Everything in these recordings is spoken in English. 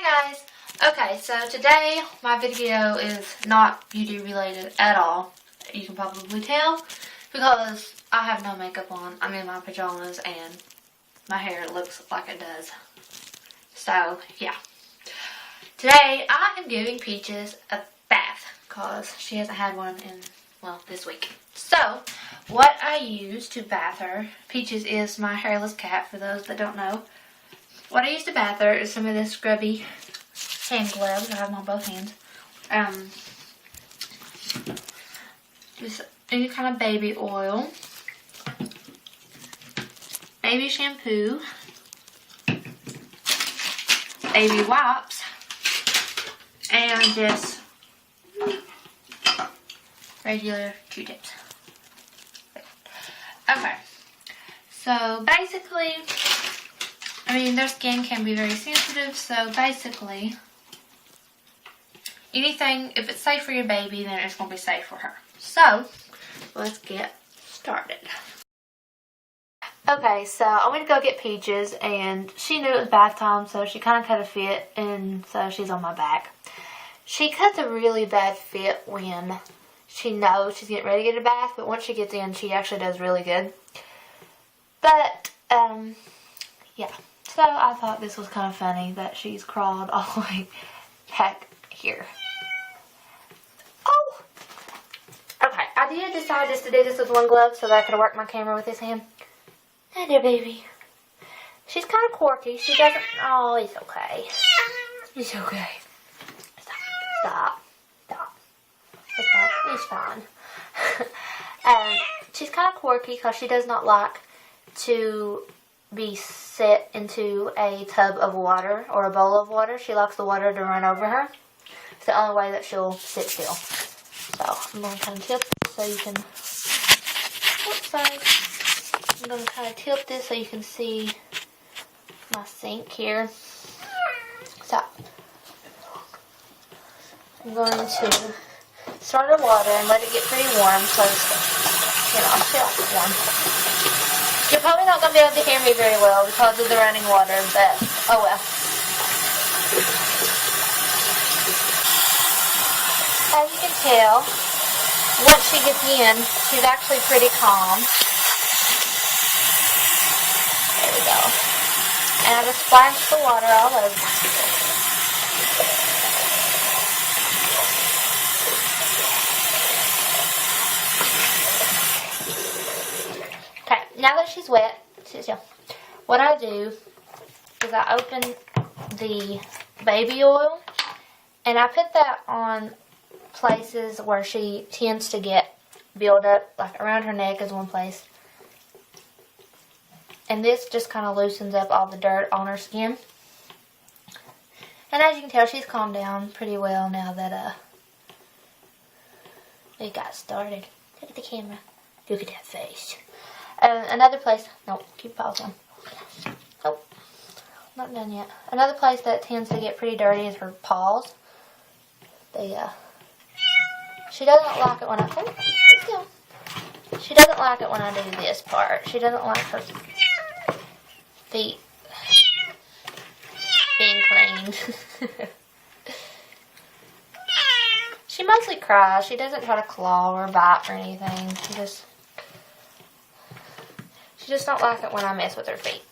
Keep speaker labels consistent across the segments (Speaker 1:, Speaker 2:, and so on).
Speaker 1: Hi guys! Okay, so today my video is not beauty related at all. You can probably tell because I have no makeup on. I'm in my pajamas and my hair looks like it does. So, yeah. Today I am giving Peaches a bath because she hasn't had one in, well, this week. So, what I use to bath her, Peaches is my hairless cat for those that don't know. What I use to bath her is some of this scrubby hand gloves. I have them on both hands. Just any kind of baby oil, baby shampoo, baby wipes, and just regular Q-tips. Okay, so basically, I mean, their skin can be very sensitive, so basically, anything, if it's safe for your baby, then it's going to be safe for her. So, let's get started. Okay, so I went to go get Peaches, and she knew it was bath time, so she kind of cut a fit, and so she's on my back. She cuts a really bad fit when she knows she's getting ready to get a bath, but once she gets in, she actually does really good. But, yeah. So I thought this was kind of funny that she's crawled all the way back here. Oh! Okay, I did decide just to do this with one glove so that I could work my camera with this hand. Hi there, baby. She's kind of quirky. She doesn't... Oh, it's okay. It's okay. Stop. Stop. It's fine. She's kind of quirky because she does not like to be set into a tub of water or a bowl of water. She likes the water to run over her. It's the only way that she'll sit still. So I'm going to kind of tilt this so you can... Oops, sorry. I'm going to kind of tilt this so you can see my sink here. So I'm going to start the water and let it get pretty warm so you know, she likes it warm. You're probably not going to be able to hear me very well because of the running water, but oh well. As you can tell, once she gets in, she's actually pretty calm. There we go. And I just splashed the water all over. Now that she's wet, what I do is I open the baby oil and I put that on places where she tends to get build up, like around her neck is one place. And this just kind of loosens up all the dirt on her skin. And as you can tell, she's calmed down pretty well now that it got started. Look at the camera. Look at that face. Another place, no, keep pausing. Oh, not done yet. Another place that tends to get pretty dirty is her paws. She doesn't like it when she doesn't like it when I do this part. She doesn't like her feet being cleaned. She mostly cries. She doesn't try to claw or bite or anything. She just don't like it when I mess with her feet.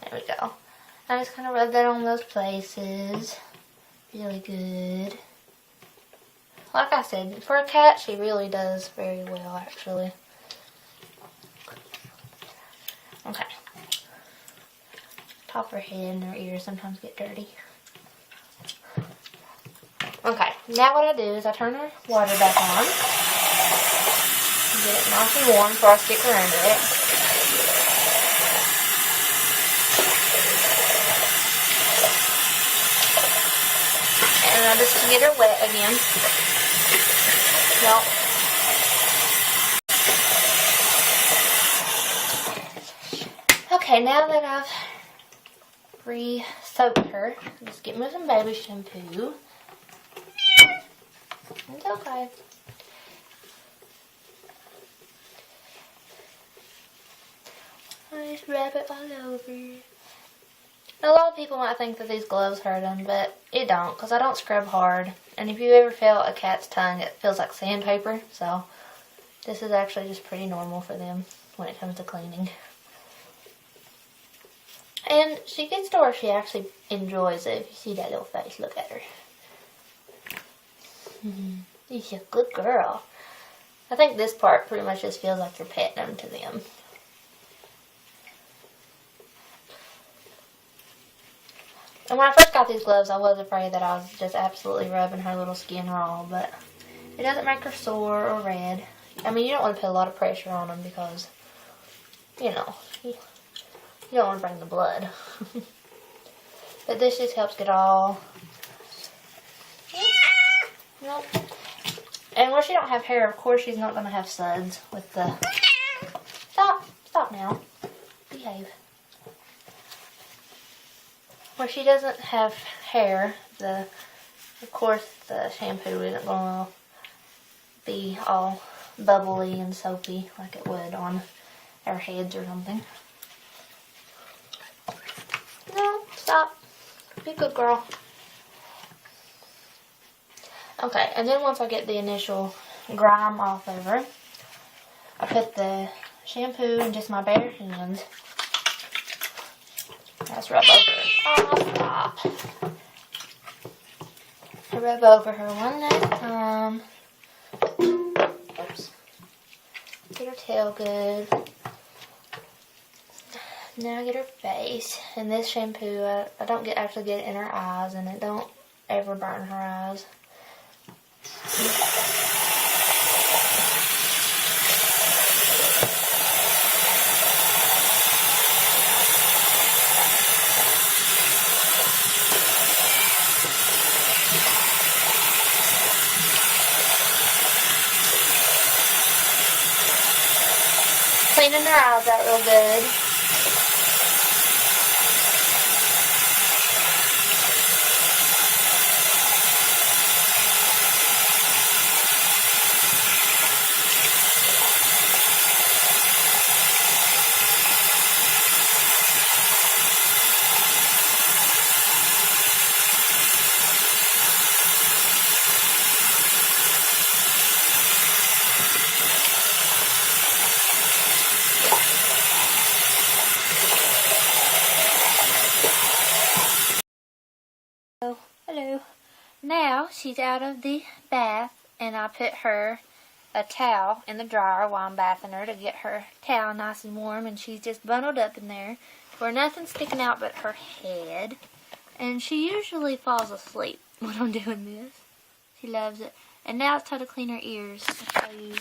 Speaker 1: There we go. I just kind of rub that on those places. Really good. Like I said, for a cat, she really does very well, actually. Okay. Top of her head and her ears sometimes get dirty. Okay, now what I do is I turn her water back on. Get it nice and warm before I stick her under it. And I just get her wet again. Nope. Okay, now that I've re-soaked her, just get me some baby shampoo. It's okay. just rub it all over. A lot of people might think that these gloves hurt them, but it don't, because I don't scrub hard. And if you ever felt a cat's tongue, it feels like sandpaper, so this is actually just pretty normal for them when it comes to cleaning. And she gets to where she actually enjoys it. If you see that little face, look at her. She's a good girl. I think this part pretty much just feels like you're petting them to them. And when I first got these gloves, I was afraid that I was just absolutely rubbing her little skin raw, but it doesn't make her sore or red. I mean, you don't want to put a lot of pressure on them because, you know, you don't want to bring the blood. But this just helps get all... Nope. And where she don't have hair, of course she's not going to have suds with the... Stop now. Behave. Where she doesn't have hair, of course the shampoo isn't going to be all bubbly and soapy like it would on our heads or something. No, stop. Be a good girl. Okay, and then once I get the initial grime off of her, I put the shampoo in just my bare hands. Let's rub over her. Oh, stop. I rub over her one last time. Oops. Get her tail good. Now I get her face. And this shampoo, I don't actually get it in her eyes, and it don't ever burn her eyes. Cleaning her eyes out real good. Hello. Now she's out of the bath, and I put her a towel in the dryer while I'm bathing her to get her towel nice and warm, and she's just bundled up in there where nothing's sticking out but her head. And she usually falls asleep when I'm doing this. She loves it. And now it's time to clean her ears. I'll show you.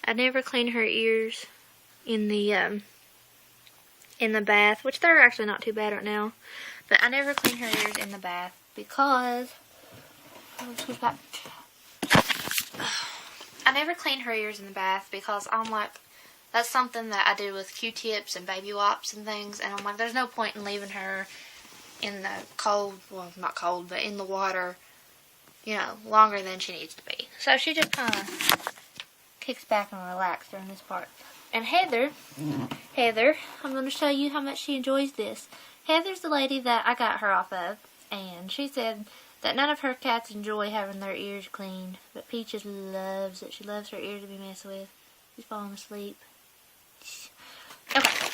Speaker 1: I never clean her ears in the bath, which they're actually not too bad right now. But I never clean her ears in the bath because I never clean her ears in the bath because I'm like, that's something that I do with Q-tips and baby wipes and things, and I'm like, there's no point in leaving her in the cold, well, not cold, but in the water, you know, longer than she needs to be. So she just kind of kicks back and relaxes during this part. And Heather, I'm going to show you how much she enjoys this. Heather's the lady that I got her off of, and she said that none of her cats enjoy having their ears cleaned, but Peaches loves it. She loves her ears to be messed with. She's falling asleep. Okay,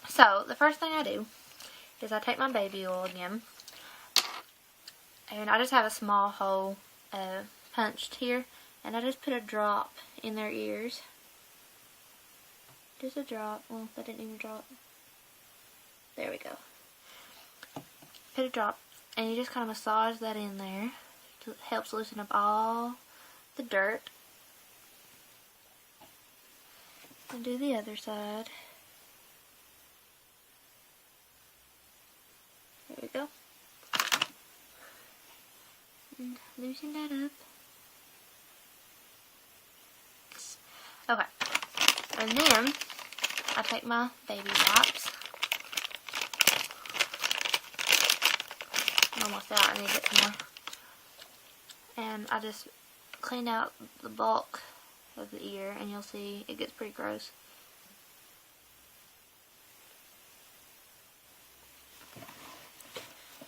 Speaker 1: so the first thing I do is I take my baby oil again, and I just have a small hole punched here, and I just put a drop in their ears. Just a drop. Well, that didn't even drop. There we go. Put a drop, and you just kind of massage that in there. It helps loosen up all the dirt. And do the other side. There we go. And loosen that up. Okay. And then I take my baby wipes. I'm almost out. I need to get some more. And I just clean out the bulk of the ear, and you'll see it gets pretty gross.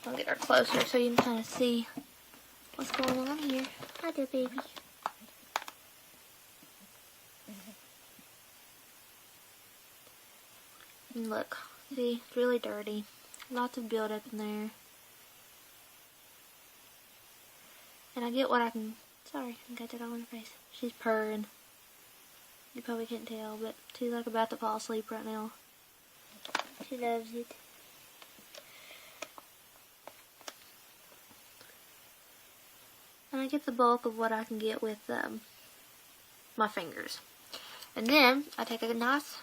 Speaker 1: I'll get her closer so you can kind of see what's going on here. Hi there, baby. And look, see, it's really dirty. Lots of buildup in there. And I get what I can... Sorry, I got that all in her face. She's purring. You probably can't tell, but she's like about to fall asleep right now. She loves it. And I get the bulk of what I can get with my fingers. And then I take a nice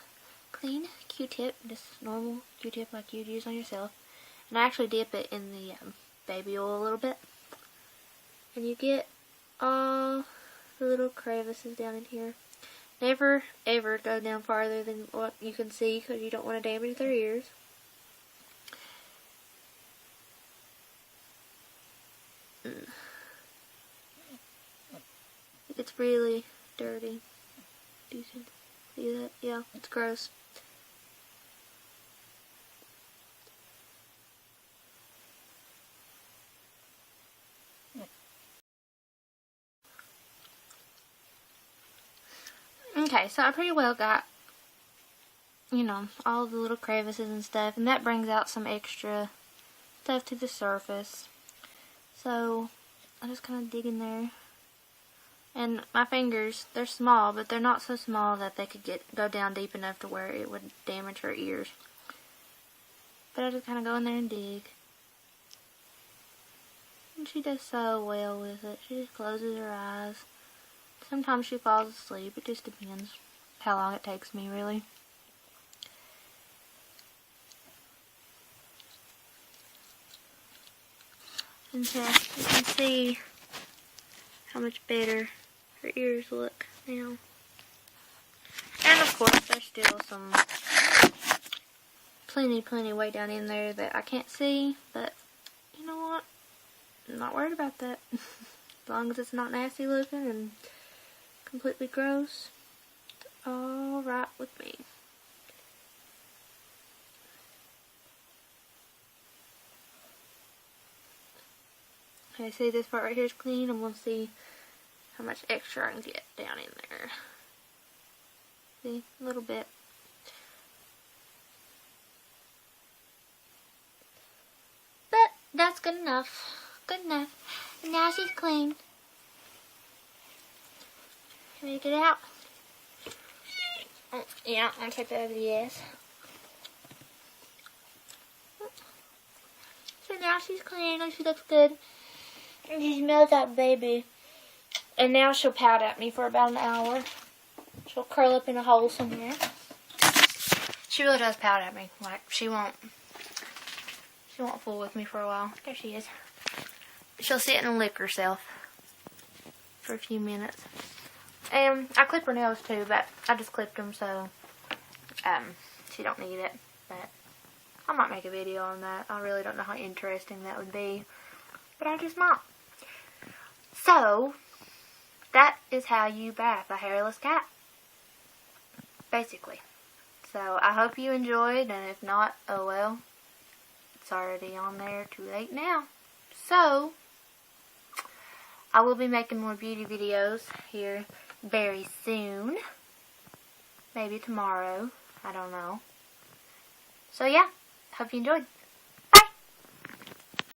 Speaker 1: clean Q-tip, just normal Q-tip like you'd use on yourself, and I actually dip it in the baby oil a little bit. And you get all the little crevices down in here. Never ever go down farther than what you can see because you don't want to damage their ears. It's really dirty. You can see that? Yeah, it's gross. Okay, so I pretty well got, you know, all the little crevices and stuff, and that brings out some extra stuff to the surface. So I just kind of dig in there. And my fingers, they're small, but they're not so small that they could go down deep enough to where it would damage her ears. But I just kind of go in there and dig. And she does so well with it. She just closes her eyes. Sometimes she falls asleep. It just depends how long it takes me, really. And so you can see how much better her ears look now. And of course, there's still some plenty way down in there that I can't see, but you know what? I'm not worried about that. As long as it's not nasty looking and completely gross, it's alright with me. Okay, see this part right here is clean. I'm going to see how much extra I can get down in there. See, a little bit. But that's good enough. Good enough. And now she's clean. Can we get it out? Oh, yeah, I'll take that over the ass. So now she's clean and she looks good. And she smells like baby. And now she'll pout at me for about an hour. She'll curl up in a hole somewhere. She really does pout at me. Like, she won't fool with me for a while. There she is. She'll sit and lick herself for a few minutes. And I clip her nails too, but I just clipped them, so she don't need it. But I might make a video on that. I really don't know how interesting that would be, but I just might. So that is how you bath a hairless cat, basically. So I hope you enjoyed, and if not, oh well, it's already on there. Too late now. So I will be making more beauty videos here very soon. Maybe tomorrow. I don't know. So yeah, hope you enjoyed.